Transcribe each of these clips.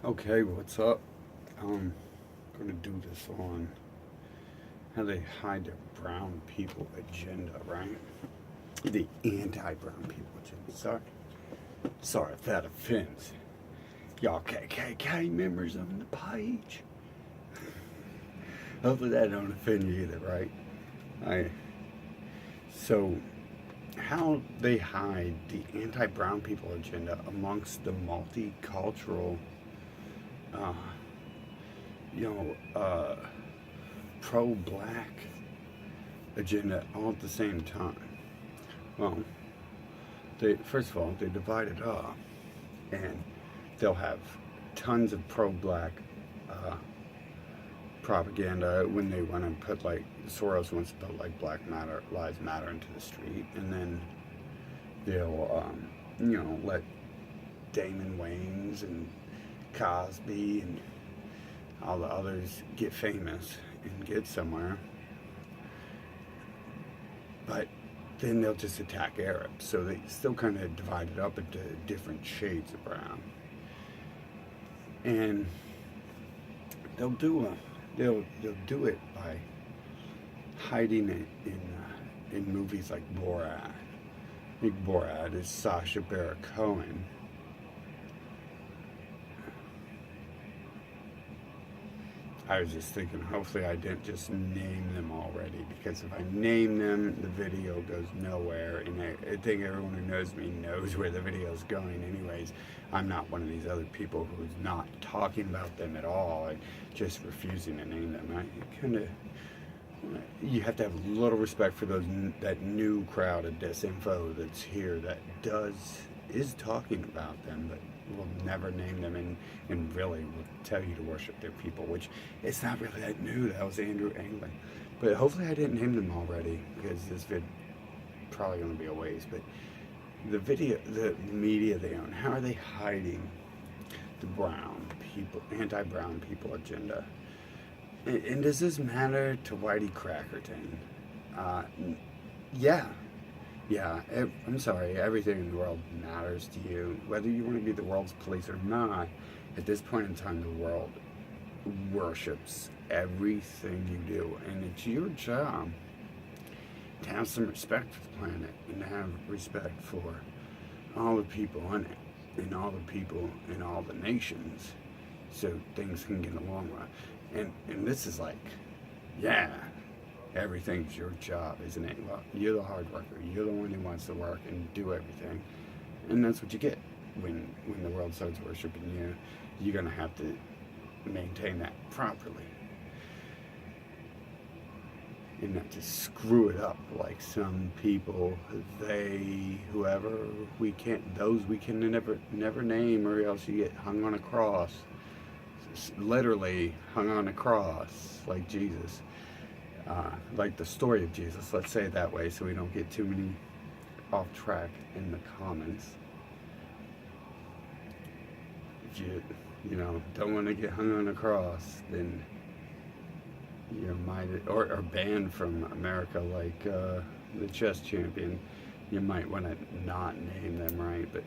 Okay, what's up? I'm gonna do this on how they hide their brown people agenda, right? The anti-brown people agenda. Sorry if that offends y'all KKK members on the page. Hopefully that don't offend you either, right? I so how they hide the anti-brown people agenda amongst the multicultural, uh, you know, pro-black agenda all at the same time. Well, they first of all they divide it up, and they'll have tons of pro-black uh, propaganda when they want to put like Soros wants to put like Black Matter Lives Matter into the street, and then they'll let Damon Wayans and Cosby and all the others get famous and get somewhere, but then they'll just attack Arabs. So they still kind of divide it up into different shades of brown, and they'll do do it by hiding it in movies like Borat. I think Borat is Sacha Baron Cohen. I was just thinking, hopefully I didn't just name them already, because if I name them, the video goes nowhere, and I think everyone who knows me knows where the video is going anyways. I'm not one of these other people who's not talking about them at all, and just refusing to name them. I kind of, you have to have a little respect for that new crowd of disinfo that's here that is talking about them, but will never name them, and really will tell you to worship their people, which it's not really that new. That was Andrew Anglin. But hopefully I didn't name them already, because this vid probably going to be a waste. But the media they own, how are they hiding the brown people, anti-brown people agenda? And does this matter to Whitey Crackerton? Yeah. Yeah, I'm sorry, everything in the world matters to you. Whether you want to be the world's police or not, at this point in time, the world worships everything you do. And it's your job to have some respect for the planet, and to have respect for all the people on it, and all the people in all the nations, so things can get along well. And this is like, yeah, everything's your job, isn't it? Well, you're the hard worker. You're the one who wants to work and do everything. And that's what you get when the world starts worshiping you. You're going to have to maintain that properly, and not just screw it up like some people, whoever, we can never name, or else you get hung on a cross. Literally hung on a cross, like Jesus. Like the story of Jesus, let's say it that way, so we don't get too many off track in the comments. If you don't want to get hung on a cross, then you might, or banned from America, like the chess champion, you might want to not name them, right? But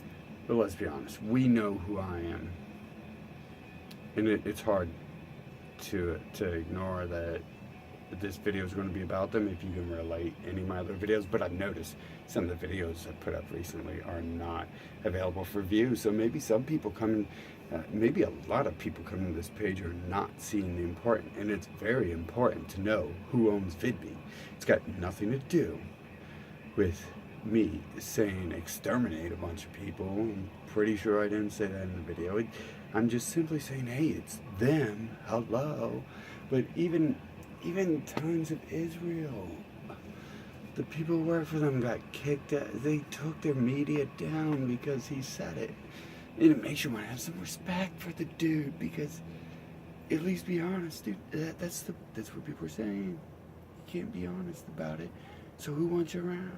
let's be honest, we know who I am, and it's hard to ignore that this video is going to be about them if you can relate any of my other videos. But I've noticed some of the videos I've put up recently are not available for view, so maybe some people maybe a lot of people coming to this page are not seeing the important. And it's very important to know who owns VidMe. It's got nothing to do with me saying exterminate a bunch of people. I'm pretty sure I didn't say that in the video. I'm just simply saying, hey, it's them, hello. But even Times of Israel, the people who work for them got kicked out. They took their media down because he said it. And it makes you want to have some respect for the dude, because at least be honest, dude. That's what people are saying. You can't be honest about it. So who wants you around?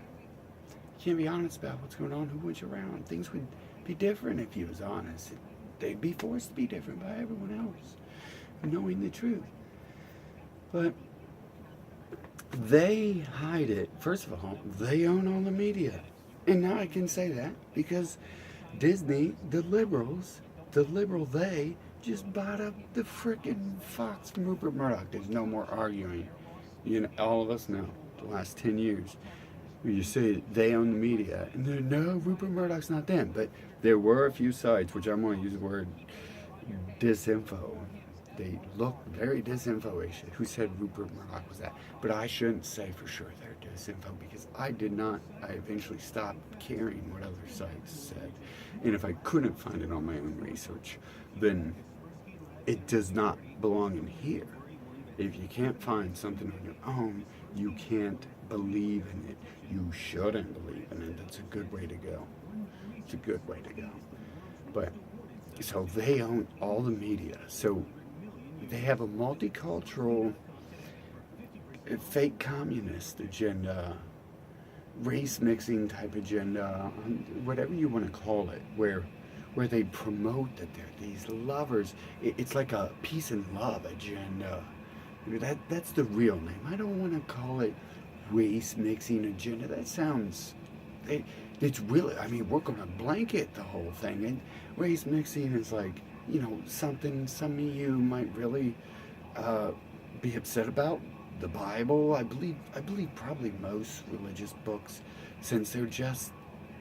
You can't be honest about what's going on. Who wants you around? Things would be different if he was honest. They'd be forced to be different by everyone else, knowing the truth. But they hide it. First of all, they own all the media. And now I can say that because Disney, the liberal they just bought up the frickin' Fox from Rupert Murdoch. There's no more arguing. You know, all of us know the last 10 years. You say they own the media, and they're, no, Rupert Murdoch's not them. But there were a few sites, which I'm going to use the word disinfo. They look very disinfo-ish. Who said Rupert Murdoch was that? But I shouldn't say for sure they're disinfo because I did not. I eventually stopped caring what other sites said. And if I couldn't find it on my own research, then it does not belong in here. If you can't find something on your own, you can't believe in it. You shouldn't believe in it. That's a good way to go. It's a good way to go. But so they own all the media. So they have a multicultural, fake communist agenda, race mixing type agenda, whatever you want to call it, where they promote that they're these lovers. It's like a peace and love agenda. That's the real name. I don't want to call it race mixing agenda. That sounds, it's really, I mean, we're going to blanket the whole thing. And race mixing is like, you know, something some of you might really be upset about. The Bible, I believe probably most religious books, since they're just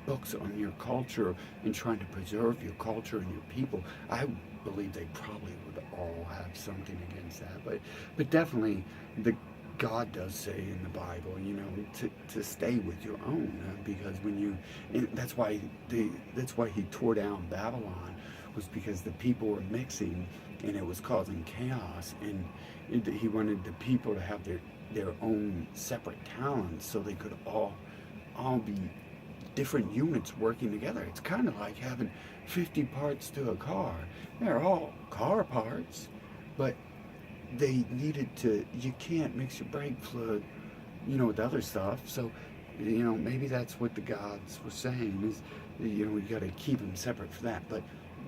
books on your culture and trying to preserve your culture and your people, I believe they probably would all have something against that. But definitely, God does say in the Bible, you know, to stay with your own, because when you, and that's why he tore down Babylon, was because the people were mixing and it was causing chaos, and he wanted the people to have their own separate talents so they could all be different units working together. It's kind of like having 50 parts to a car. They're all car parts, but they needed to, you can't mix your brake fluid, you know, with other stuff. So, you know, maybe that's what the gods were saying is, you know, we got to keep them separate for that.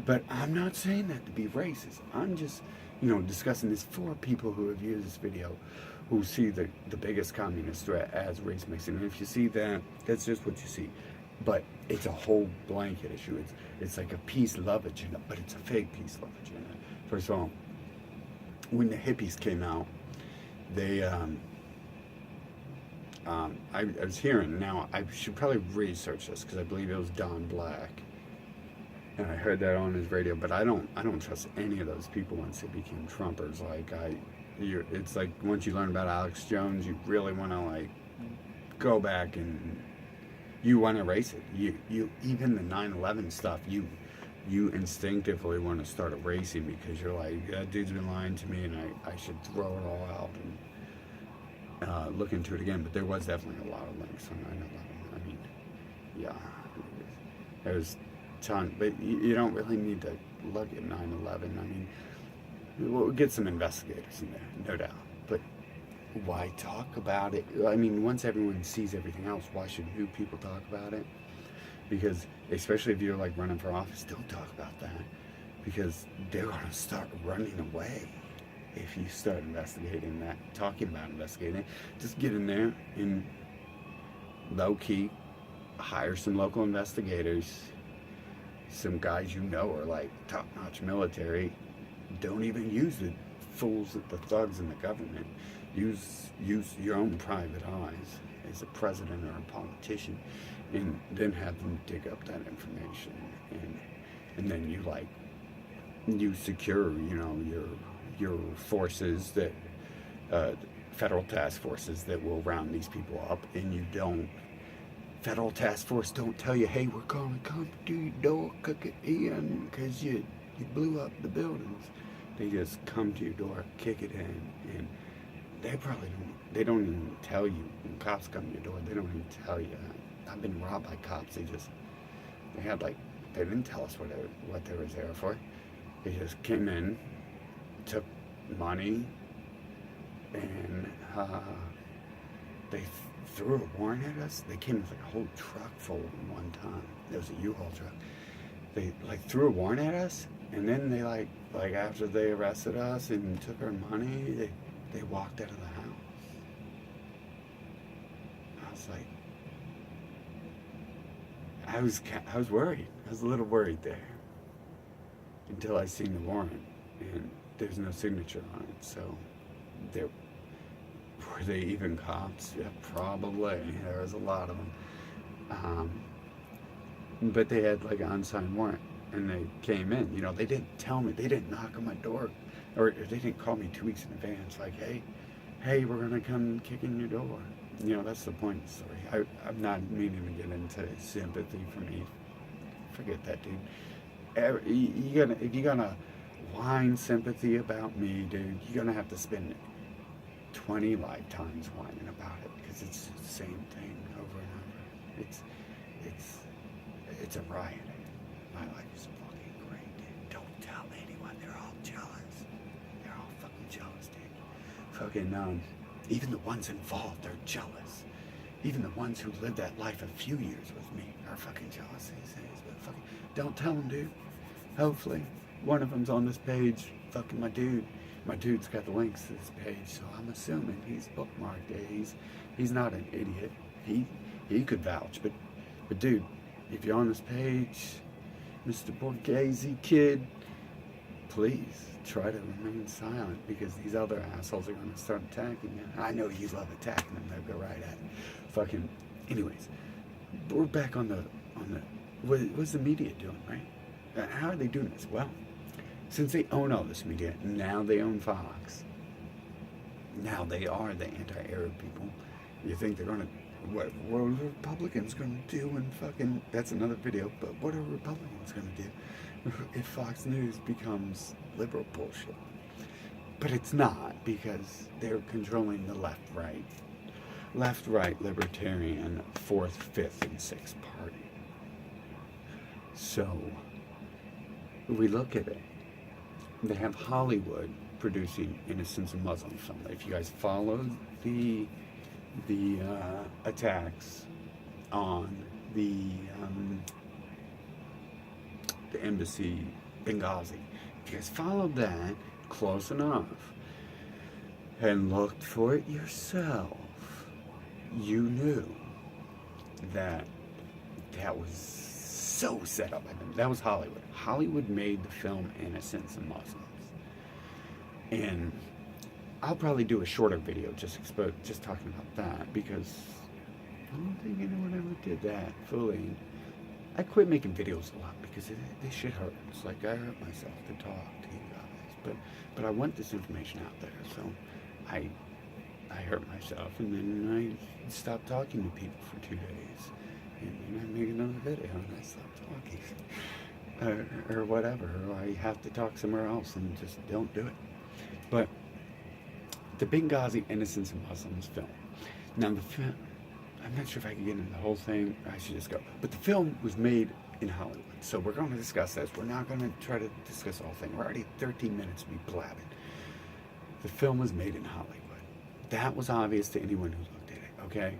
But I'm not saying that to be racist. I'm just, you know, discussing this for people who have viewed this video, who see the biggest communist threat as race mixing. And if you see that, that's just what you see. But it's a whole blanket issue. It's like a peace-love agenda, but it's a fake peace-love agenda. First of all, when the hippies came out, they, I was hearing, now I should probably research this because I believe it was Don Black, and I heard that on his radio. But I don't trust any of those people once they became Trumpers. Like it's like once you learn about Alex Jones, you really want to like go back and you want to erase it. You even the 9/11 stuff, you instinctively want to start erasing because you're like, that dude's been lying to me and I should throw it all out and look into it again. But there was definitely a lot of links on 9/11. I mean, yeah, there's a ton, but you don't really need to look at 9/11. I mean, we'll get some investigators in there, no doubt. But why talk about it? I mean, once everyone sees everything else, why should new people talk about it? Because, especially if you're like running for office, don't talk about that. Because they're going to start running away if you start investigating that, talking about investigating it. Just get in there and low-key hire some local investigators, some guys you know are like top-notch military. Don't even use the fools, the thugs in the government. Use your own private eyes as a president or a politician, and then have them dig up that information, and then you secure, you know, your forces, that federal task forces that will round these people up, and you don't. Federal task force don't tell you, hey, we're gonna come to your door, cook it in, because you blew up the buildings. They just come to your door, kick it in, and they don't even tell you. When cops come to your door, they don't even tell you. I've been robbed by cops. They didn't tell us what they was there for. They just came in, took money, and they threw a warrant at us. They came with like a whole truck full one time. There was a U-Haul truck. They like threw a warrant at us, and then they like after they arrested us and took our money, they walked out of the house. I was like, I was worried. I was a little worried there until I seen the warrant, and there's no signature on it. So, there were they even cops? Yeah, probably. There was a lot of them. Um, but they had like an unsigned warrant, and they came in. You know, they didn't tell me. They didn't knock on my door, or they didn't call me 2 weeks in advance. Like, hey, we're gonna come kick in your door. You know, that's the point of the story. I'm not meaning to get into sympathy for me. Forget that, dude. If you're gonna whine sympathy about me, dude, you're gonna have to spend 20 lifetimes whining about it, because it's the same thing over and over. It's a riot. My life is fucking great, dude. Don't tell anyone. They're all jealous. They're all fucking jealous, dude. Fucking even the ones involved are jealous. Even the ones who lived that life a few years with me are fucking jealous these days. But fucking don't tell them, dude. Hopefully, one of them's on this page. Fucking my dude. My dude's got the links to this page, so I'm assuming he's bookmarked it. He's not an idiot. He could vouch, but dude, if you're on this page, Mr. Borghese kid, please try to remain silent, because these other assholes are going to start attacking you. I know you love attacking them. They'll go right at it. Fucking. Anyways, we're back on the. What's the media doing, right? How are they doing this? Well, since they own all this media, now they own Fox. Now they are the anti-Arab people. You think they're going to. What are Republicans going to do when fucking. That's another video, but what are Republicans going to do if Fox News becomes liberal bullshit? But it's not, because they're controlling the left, right, libertarian, 4th, 5th, and 6th party. So, we look at it. They have Hollywood producing Innocents of Muslim film. If you guys followed the attacks on the embassy, Benghazi, if you guys followed that close enough and looked for it yourself, you knew that was so set up by them. That was Hollywood. Hollywood made the film Innocents of Muslims. And I'll probably do a shorter video just talking about that, because I don't think anyone ever did that fully. I quit making videos a lot because this shit hurts. Like, I hurt myself to talk to you guys, but I want this information out there, so I hurt myself, and then I stopped talking to people for 2 days, and then I make another video and I stop talking, or whatever, or I have to talk somewhere else and just don't do it. But the Benghazi Innocents of Muslims film. Now the film, I'm not sure if I can get into the whole thing, or I should just go. But the film was made in Hollywood. So we're going to discuss this. We're not going to try to discuss the whole thing. We're already 13 minutes to be blabbing. The film was made in Hollywood. That was obvious to anyone who looked at it, okay?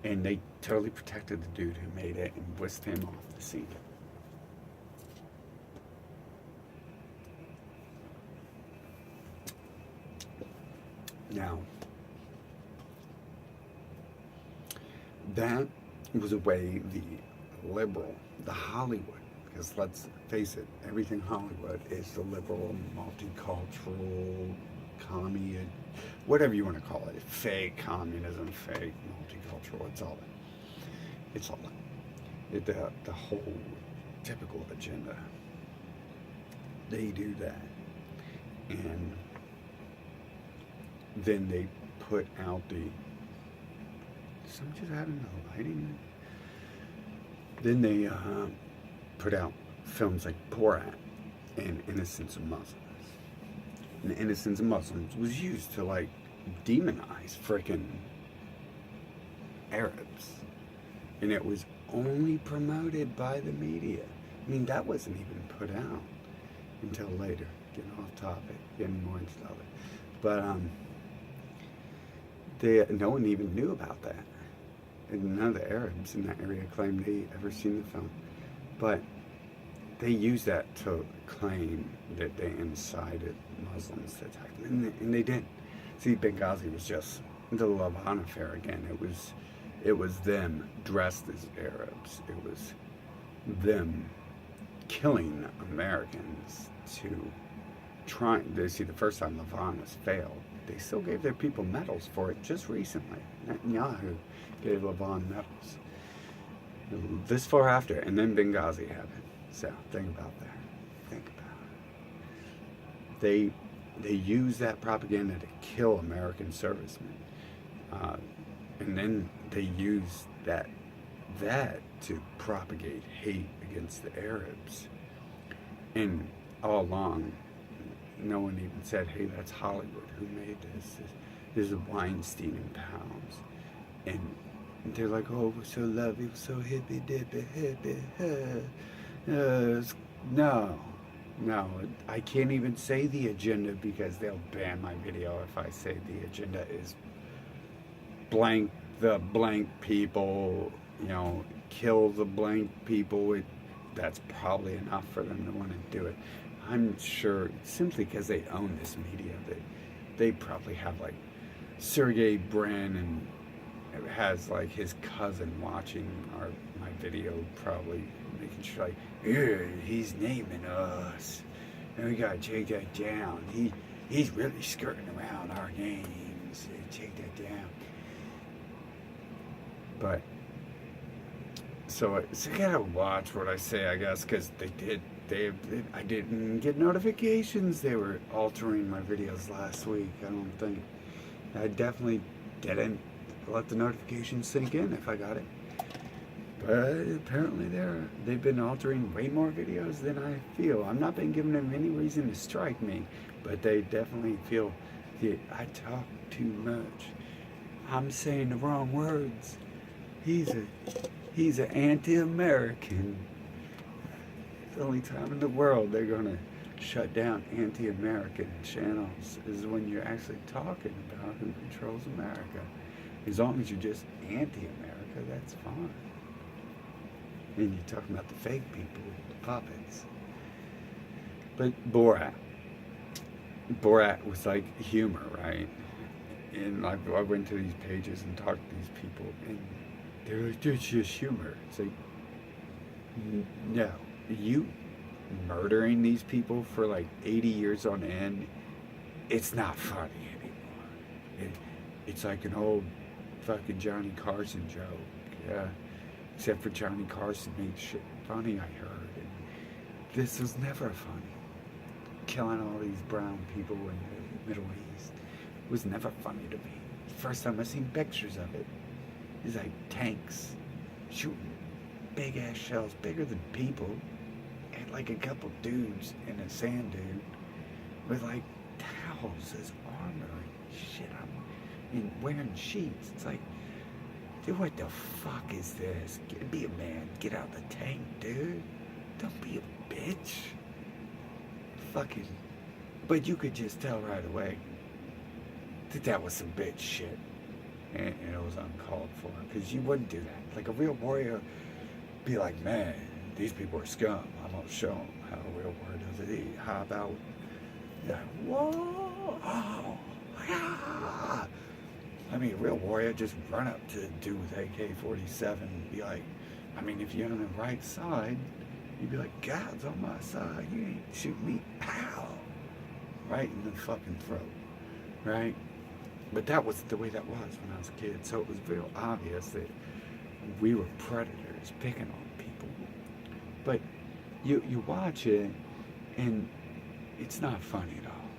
And they totally protected the dude who made it and whisked him off the scene. Now, that was a way the Hollywood, because let's face it, everything Hollywood is the liberal, multicultural, commie, whatever you want to call it, fake communism, fake multicultural, it's all that. The whole typical agenda. They do that. And then they put out someone just having the lighting. Then they put out films like Borat and Innocents of Muslims. And Innocents of Muslims was used to like demonize frickin' Arabs. And it was only promoted by the media. I mean, that wasn't even put out until later. Getting off topic, getting more into the other. But no one even knew about that. And none of the Arabs in that area claimed they ever seen the film. But they used that to claim that they incited Muslims to attack them. And they did. See, Benghazi was just the Lavon affair again. It was them dressed as Arabs. It was them killing Americans to the first time Levon was failed, they still gave their people medals for it just recently. Netanyahu gave Levon medals. This far after, and then Benghazi happened. So think about that. Think about it. They use that propaganda to kill American servicemen, and then they use that to propagate hate against the Arabs. And all along, no one even said, "Hey, that's Hollywood. Who made this? This is Weinstein and Pounds." And they're like, "Oh, we're so lovely, we're so hippy dippy, no, I can't even say the agenda because they'll ban my video if I say the agenda is blank the blank people, kill the blank people." That's probably enough for them to want to do it. I'm sure simply because they own this media, that they probably have like Sergey Brin and has like his cousin watching my video, probably making sure like, he's naming us and we gotta take that down. He's really skirting around our names. Take that down. But so I gotta watch what I say, I guess, because I didn't get notifications. They were altering my videos last week. I definitely didn't let the notifications sink in if I got it. But apparently they've been altering way more videos than I feel. I'm not been giving them any reason to strike me, but they definitely feel that I talk too much. I'm saying the wrong words. He's an anti-American. The only time in the world they're gonna shut down anti-American channels is when you're actually talking about who controls America. As long as you're just anti-America, that's fine. And you're talking about the fake people, the puppets. But Borat was like humor, right? And I went to these pages and talked to these people, and they're like, "It's just humor." It's like, no, you murdering these people for like 80 years on end, it's not funny anymore. It's like an old fucking Johnny Carson joke. Yeah. Except for Johnny Carson made shit funny, I heard. And this was never funny. Killing all these brown people in the Middle East was never funny to me. The first time I seen pictures of it, it's like tanks shooting big ass shells, bigger than people, and like a couple dudes in a sand dune with like towels as armor and shit. And wearing sheets. It's like, dude, what the fuck is this? Be a man. Get out the tank, dude. Don't be a bitch. Fucking. But you could just tell right away that was some bitch shit. And it was uncalled for. Because you wouldn't do that. Like a real warrior be like, "Man, these people are scum. I'm going to show them how a real warrior does it. How about, whoa, oh, yeah. I mean, a real warrior just run up to a dude with AK-47 and be like, if you're on the right side, you'd be like, "God's on my side. You ain't shoot me." Pow! Right in the fucking throat. Right? But that was the way that was when I was a kid. So it was real obvious that we were predators picking on people. But you watch it, and it's not funny at all.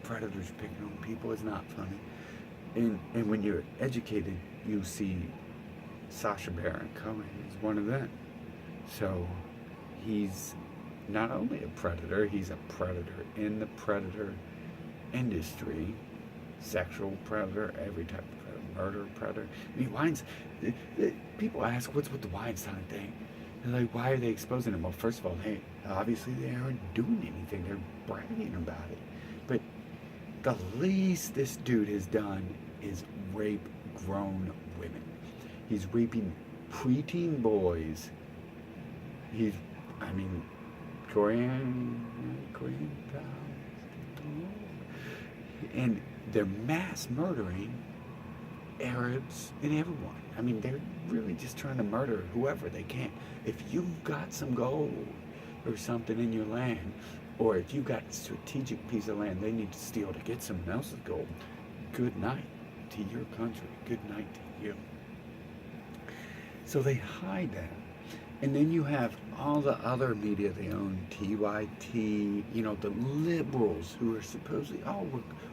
Predators picking on people is not funny. And when you're educated, you see Sacha Baron Cohen is one of them. So he's not only a predator, he's a predator in the predator industry. Sexual predator, every type of predator, murder predator. People ask, what's with the Weinstein thing? They're like, why are they exposing him? Well, first of all, hey, obviously they aren't doing anything. They're bragging about it. But the least this dude has done is rape grown women. He's raping preteen boys. Korean and they're mass murdering Arabs and everyone. They're really just trying to murder whoever they can. If you've got some gold or something in your land, Or if you got a strategic piece of land they need to steal to get someone else's gold, good night to your country. Good night to you. So they hide that. And then you have all the other media they own, TYT, the liberals who are supposedly, oh,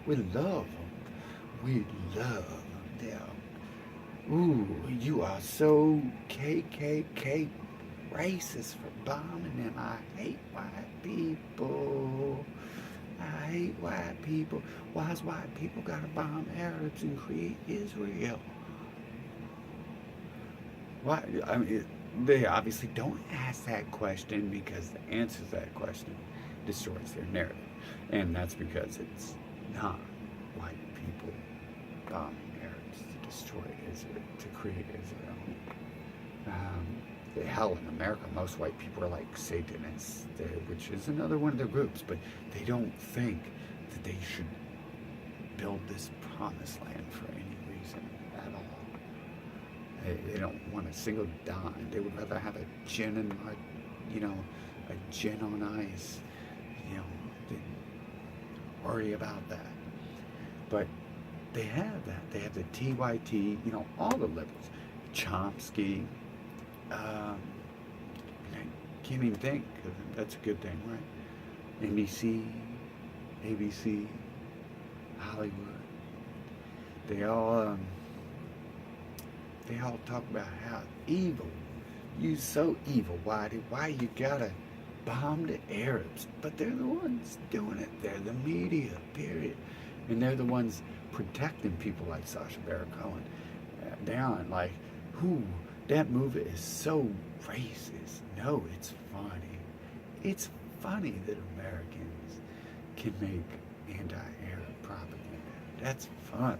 we love them. We love them. Ooh, you are so KKK racist for bombing them. I hate white people. I hate white people. Why's white people gotta bomb Arabs and create Israel? Why? I mean, they obviously don't ask that question because the answer to that question destroys their narrative. And that's because it's not white people bombing Arabs to destroy Israel, to create Israel. Hell, in America, most white people are like Satanists, which is another one of their groups, but they don't think that they should build this promised land for any reason at all. They don't want a single dime. They would rather have a gin and a gin on ice. They worry about that. But they have that. They have the TYT. All the liberals, Chomsky. I can't even think. That's a good thing, right? NBC, ABC, Hollywood. They all talk about how evil. You so evil. Why you gotta bomb the Arabs? But they're the ones doing it. They're the media, period. And they're the ones protecting people like Sacha Baron Cohen. They aren't like, who? That movie is so racist. No, it's funny. It's funny that Americans can make anti-Arab propaganda. That's funny.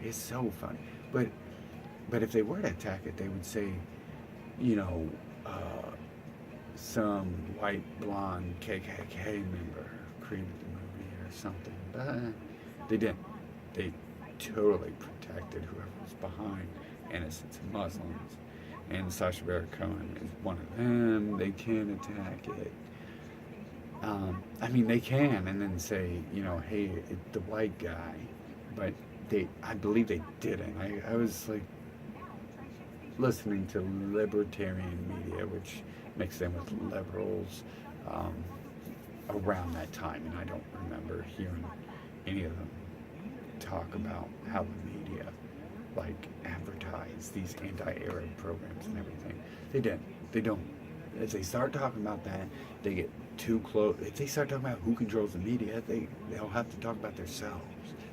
It's so funny. But if they were to attack it, they would say, some white blonde KKK member created the movie or something. But they didn't. They totally protected whoever was behind innocent Muslims, and Sacha Baron Cohen is one of them. They can attack it. They can, and then say, hey, the white guy, but I believe they didn't. I was like listening to libertarian media, which mixed in with liberals, around that time, and I don't remember hearing any of them talk about how the media advertise these anti-Arab programs and everything. They didn't. They don't. If they start talking about that, they get too close. If they start talking about who controls the media, they'll have to talk about themselves.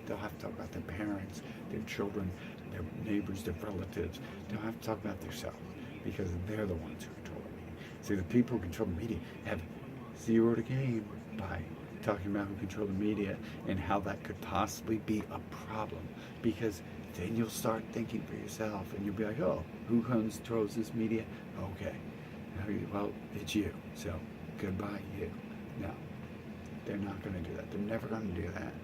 They'll have to talk about their parents, their children, their neighbors, their relatives. They'll have to talk about themselves because they're the ones who control the media. See, the people who control the media have zero to gain by talking about who control the media and how that could possibly be a problem, because then you'll start thinking for yourself and you'll be like, oh, who controls this media? Okay, well, it's you, so goodbye you. No, they're not going to do that. They're never going to do that,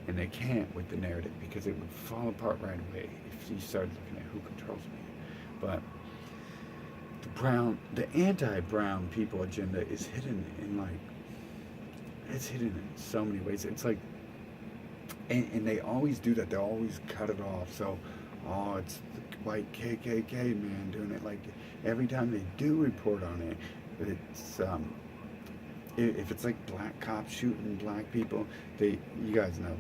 and they can't with the narrative, because it would fall apart right away if you started looking at who controls media. But the anti-brown people agenda is hidden in it's hidden in so many ways. It's like, and they always do that. They always cut it off. So, it's the white KKK man doing it. Like, every time they do report on it, it's if it's like black cops shooting black people, you guys know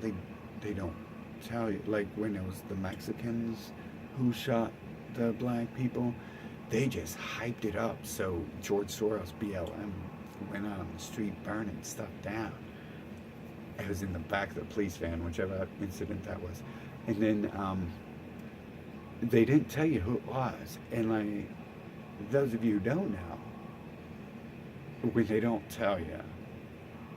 they don't tell you. Like when it was the Mexicans who shot the black people, they just hyped it up. So George Soros, BLM, went out on the street burning stuff down. It was in the back of the police van, whichever incident that was. And then they didn't tell you who it was. And those of you who don't know, when they don't tell you,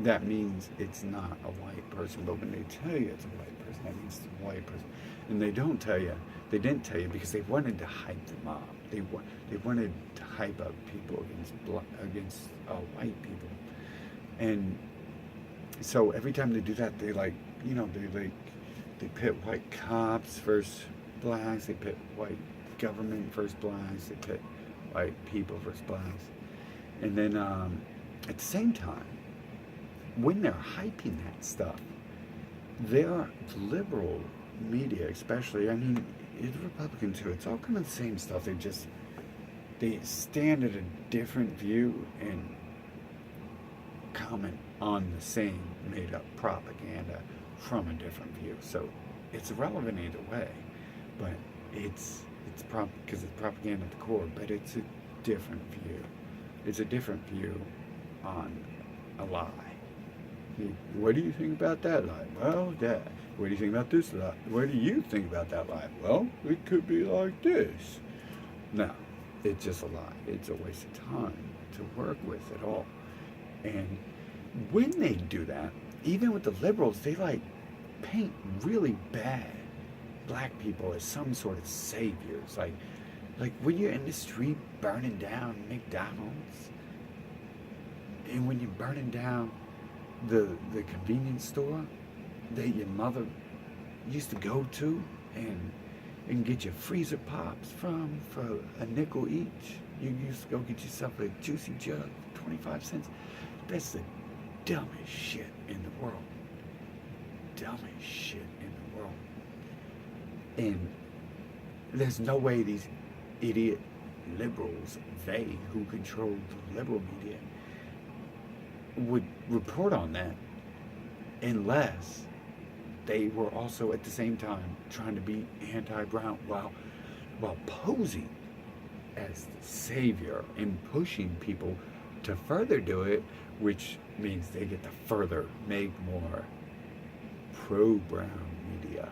that means it's not a white person. But when they tell you it's a white person, that means it's a white person. And they didn't tell you because they wanted to hype them up. They wanted to hype up people against white people. And so every time they do that, they pit white cops versus blacks. They pit white government versus blacks. They pit white people versus blacks. And then at the same time, when they're hyping that stuff, their liberal media, especially, I mean, it's Republican too. It's all kind of the same stuff. They stand at a different view and comment on the same made up propaganda from a different view. So it's relevant either way, but it's because it's propaganda at the core, but it's a different view. It's a different view on a lie. What do you think about that lie? Well, that. What do you think about this lie? What do you think about that lie? Well, it could be like this. No, it's just a lie. It's a waste of time to work with at all. And when they do that, even with the liberals, they like paint really bad black people as some sort of saviors. Like when you're in the street burning down McDonald's, and when you're burning down the convenience store that your mother used to go to and get your freezer pops from for a nickel each. You used to go get yourself a juicy jug for 25 cents. That's the dumbest shit in the world. Dumbest shit in the world. And there's no way these idiot liberals, they who control the liberal media, would report on that unless they were also at the same time trying to be anti-brown while posing as the savior and pushing people to further do it, which means they get to further make more pro-brown media,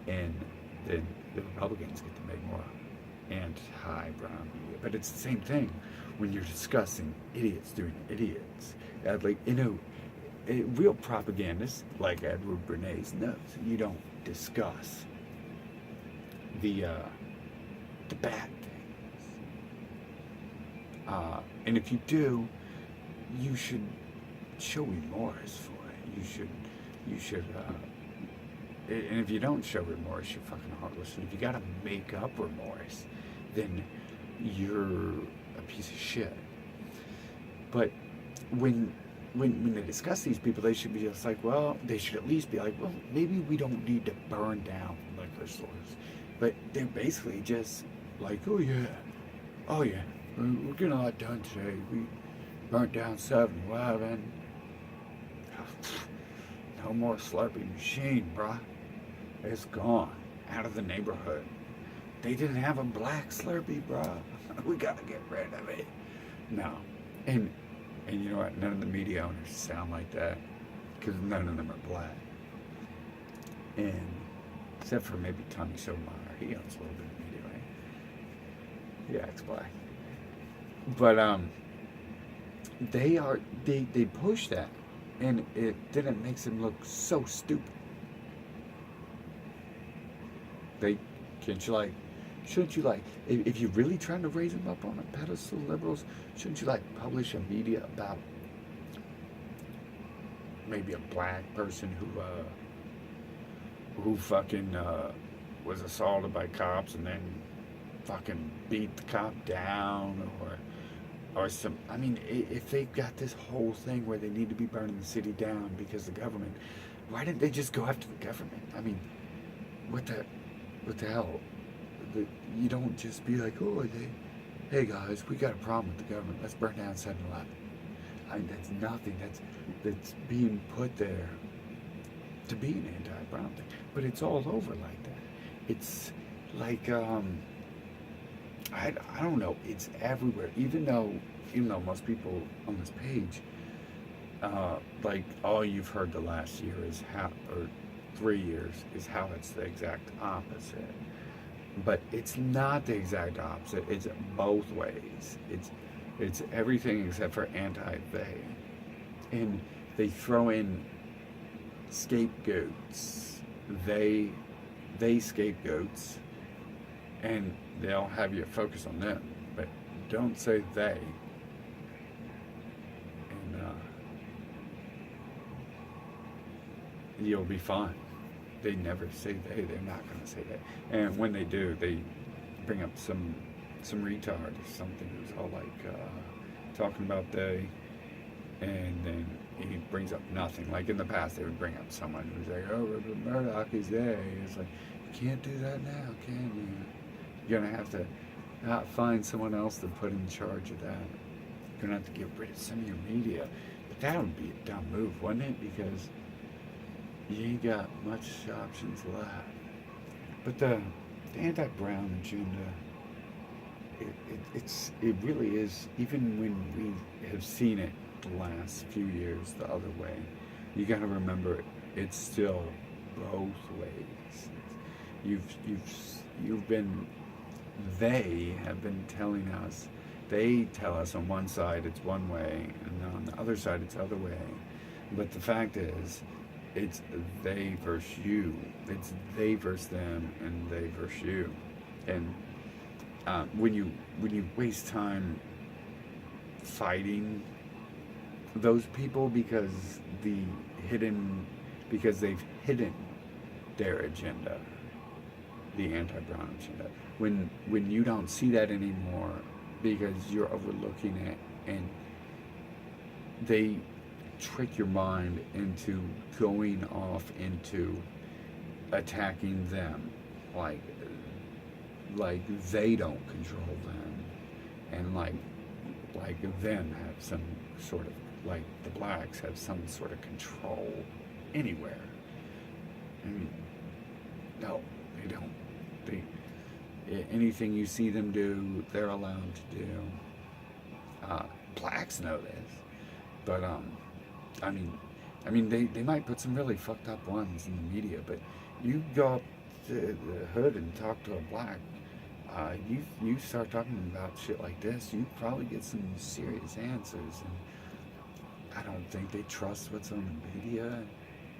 and then the Republicans get to make more anti-brown media. But it's the same thing when you're discussing idiots doing idiots. Like, real propagandists like Edward Bernays knows you don't discuss the bad things, and if you do, you should show remorse for it. You should, and if you don't show remorse, you're fucking heartless. And if you gotta make up remorse, then you're a piece of shit. But when they discuss these people, they should be just like, well, they should at least be like, well, maybe we don't need to burn down liquor stores. But they're basically just like, oh yeah, we're getting a lot done today. We burnt down 7-Eleven. No more Slurpee machine, bruh. It's gone out of the neighborhood. They didn't have a black Slurpee, bruh. We gotta get rid of it. No. And you know what? None of the media owners sound like that, because none of them are black. And except for maybe Tommy Sotomayor, he owns a little bit of media, right? Yeah, it's black. But they push that, and then it makes them look so stupid. Shouldn't you if you're really trying to raise them up on a pedestal, liberals, shouldn't you publish a media about maybe a black person who fucking was assaulted by cops and then fucking beat the cop down, or some, I mean, if they've got this whole thing where they need to be burning the city down because the government, why didn't they just go after the government? I mean, what the hell? You don't just be like, oh, hey guys, we got a problem with the government. Let's burn down 7-Eleven. I mean, that's nothing. That's being put there to be an anti-brown thing. But it's all over like that. It's like, I don't know. It's everywhere. Even though most people on this page, all you've heard the last year is or 3 years is how it's the exact opposite. But it's not the exact opposite. It's both ways. It's everything except for anti-they. And they throw in scapegoats. They scapegoats, and they'll have you focus on them. But don't say they. And you'll be fine. They never say they. They're not going to say that. And when they do, they bring up some retard or something who's all talking about they, and then he brings up nothing. Like in the past, they would bring up someone who's like, oh, Rupert Murdoch is there. It's like, you can't do that now, can you? You're going to have to not find someone else to put in charge of that. You're going to have to get rid of some of your media. But that would be a dumb move, wouldn't it? Because you ain't got much options left. But the anti-Brown agenda, it really is, even when we have seen it the last few years the other way, you got to remember it's still both ways. You've been, they have been telling us, they tell us on one side it's one way, and on the other side it's the other way. But the fact is, it's they versus you. It's they versus them, and they versus you. And when you waste time fighting those people because because they've hidden their agenda, the anti-Brown agenda. When you don't see that anymore because you're overlooking it, and they trick your mind into going off into attacking them like they don't control them, and like them have some sort of, like the blacks have some sort of control anywhere. I mean, no, they don't. Anything you see them do, they're allowed to do. Blacks know this, but I mean, they might put some really fucked up ones in the media, but you go up to the hood and talk to a black, you start talking about shit like this, you probably get some serious answers. And I don't think they trust what's on the media.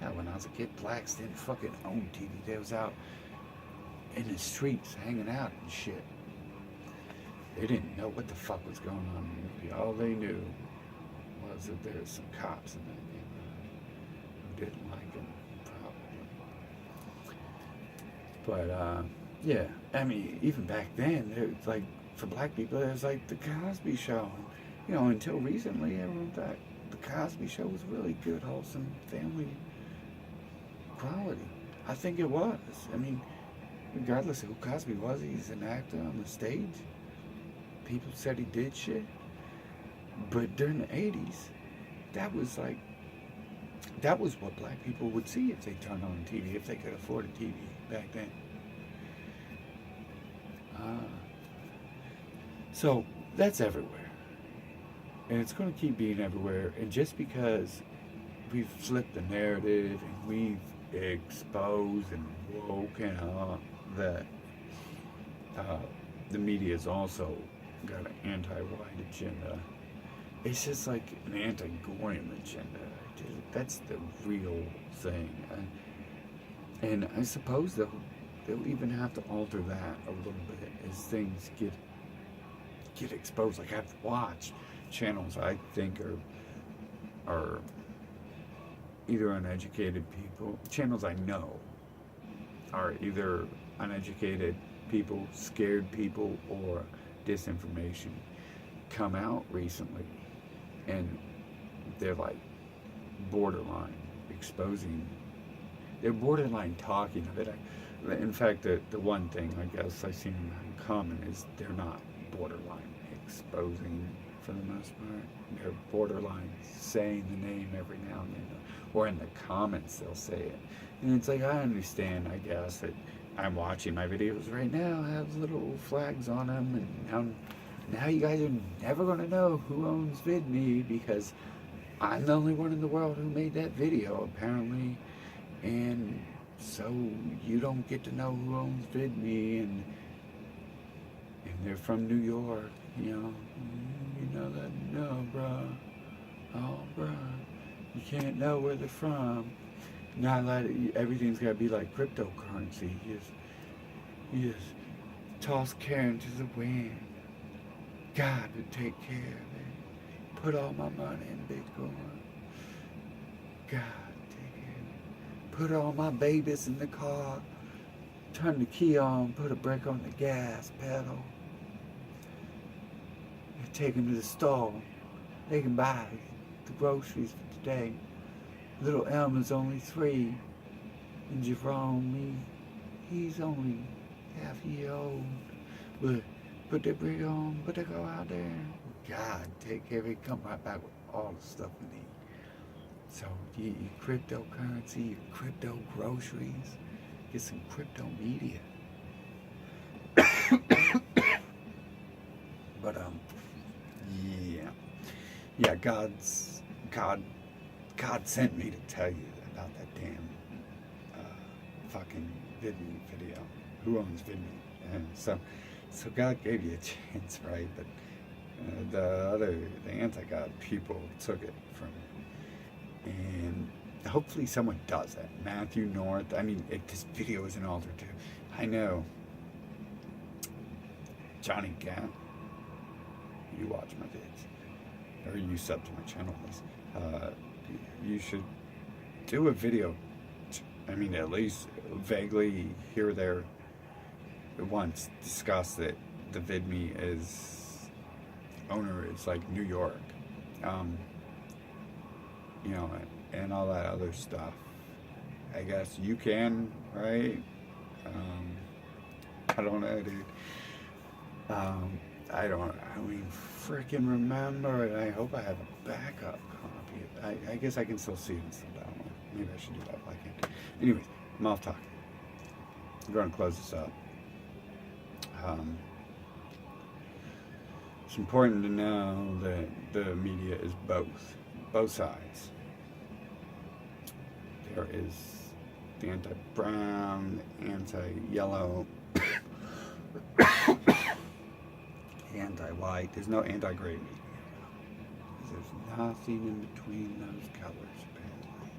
Yeah, when I was a kid, blacks didn't fucking own TV. They was out in the streets hanging out and shit. They didn't know what the fuck was going on in the movie. All they knew was that there was some cops in that neighborhood who didn't like them, probably. But yeah, I mean, even back then, it was like, for black people, it was like the Cosby Show. You know, until recently, everyone thought the Cosby Show was really good, wholesome, family quality. I think it was. I mean, regardless of who Cosby was, he's an actor on the stage. People said he did shit. But during the 80s, that was what black people would see if they turned on TV, if they could afford a TV back then. So that's everywhere. And it's going to keep being everywhere. And just because we've flipped the narrative and we've exposed and woken up that the media's also got an anti-white agenda, it's just like an anti-Goyim agenda. That's the real thing. And I suppose they'll even have to alter that a little bit as things get exposed. Like, I've watched channels I think are either uneducated people, channels I know are either uneducated people, scared people, or disinformation, come out recently, and they're like borderline exposing, they're borderline talking of it. In fact, the one thing I guess I've seen in common is they're not borderline exposing for the most part. They're borderline saying the name every now and then, or in the comments they'll say it. And it's like, I understand, I guess, that I'm watching my videos right now, have little flags on them, and now you guys are never going to know who owns VidMe, because I'm the only one in the world who made that video, apparently, and so you don't get to know who owns VidMe, and they're from New York, you know. You know that? No, bruh. Oh, bruh. You can't know where they're from. Not like everything's got to be like cryptocurrency. You just toss care into the wind. God would take care of it. Put all my money in Bitcoin. God, take care of it. Put all my babies in the car. Turn the key on. Put a brake on the gas pedal. Take them to the store. They can buy the groceries for day. Little Elma's only 3, and Jerome, he's only half a year old. But they bring on, but they go out there. God, take care of it. Come right back with all the stuff we need. So your cryptocurrency, your crypto groceries, get some crypto media. But yeah, God sent me to tell you about that damn fucking VidMe video. Who owns VidMe? And so God gave you a chance, right? But the anti-God people took it from you. And hopefully someone does that. Matthew North. I mean, this video is an altar too. I know. Johnny Gat. You watch my vids, or you sub to my channel, at least. You should do a video. I mean, at least vaguely here or there once discuss that the VidMe owner is like New York, you know, and all that other stuff. I guess you can, right? I don't know, dude. I don't even freaking remember it. I hope I have a backup copy. I guess I can still see it and still download. Maybe I should do that if I can. Anyways, I'm off talking. I'm going to close this up. It's important to know that the media is both sides. There is the anti-brown, the anti-yellow, anti-white. There's no anti-gray media. There's nothing in between those colors, apparently.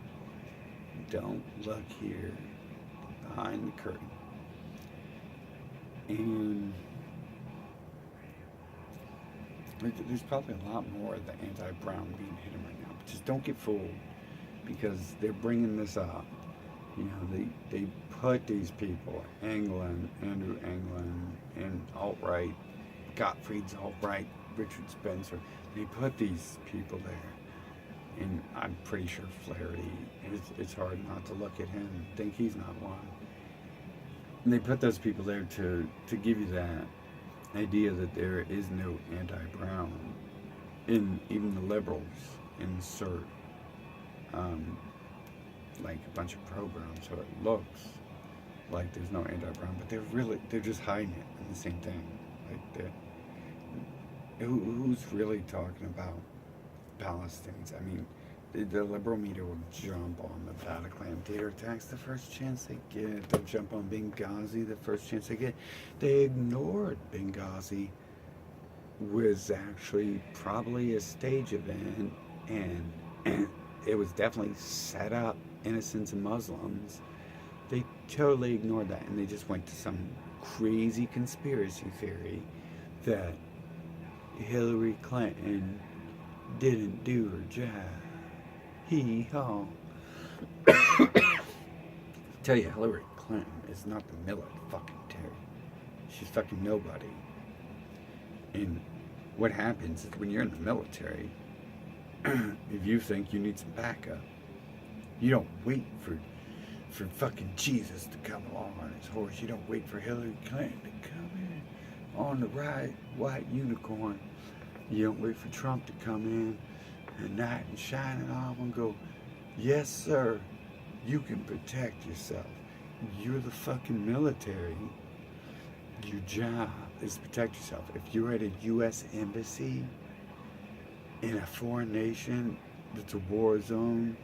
Don't look here, behind the curtain. And there's probably a lot more of the anti-brown being hidden right now. But just don't get fooled, because they're bringing this up. You know, they put these people, Andrew Anglin, and alt-right, Gottfried's alt-right, Richard Spencer, they put these people there. And I'm pretty sure Flaherty, it's hard not to look at him and think he's not one. And they put those people there to give you that idea that there is no anti-brown. And even the liberals insert like a bunch of pro-brown, so it looks like there's no anti-brown, but they're just hiding it in the same thing. Like who's really talking about Palestinians? I mean, the liberal media will jump on the Bataclan theater attacks the first chance they get. They'll jump on Benghazi the first chance they get. They ignored Benghazi was actually probably a stage event, and it was definitely set up, innocents and Muslims. They totally ignored that, and they just went to some crazy conspiracy theory that Hillary Clinton didn't do her job. Hee-haw. Tell you, Hillary Clinton is not the military. She's fucking nobody. And what happens is when you're in the military, if you think you need some backup, you don't wait for fucking Jesus to come along on his horse. You don't wait for Hillary Clinton to come in on the white unicorn. You don't wait for Trump to come in and knight and shine it off and go, yes sir, you can protect yourself. You're the fucking military. Your job is to protect yourself. If you're at a U.S. embassy in a foreign nation that's a war zone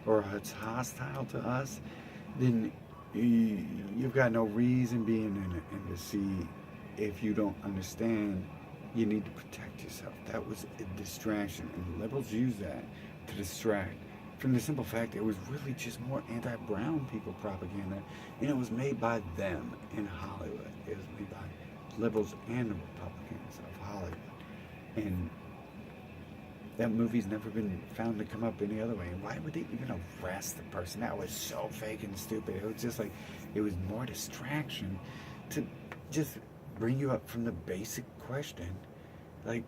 or it's hostile to us, then you've got no reason being in an embassy if you don't understand you need to protect yourself. That was a distraction, and the liberals use that to distract from the simple fact it was really just more anti-brown people propaganda, and it was made by them in Hollywood. It was made by liberals and the Republicans of Hollywood. And that movie's never been found to come up any other way. And why would they even arrest the person? That was so fake and stupid. It was just like, it was more distraction to just bring you up from the basic question, like,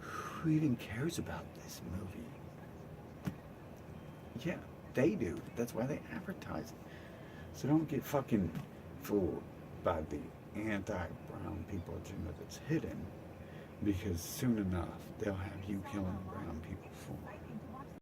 who even cares about this movie? Yeah, they do. That's why they advertise it. So don't get fucking fooled by the anti-brown people agenda that's hidden, because soon enough they'll have you killing brown people for it.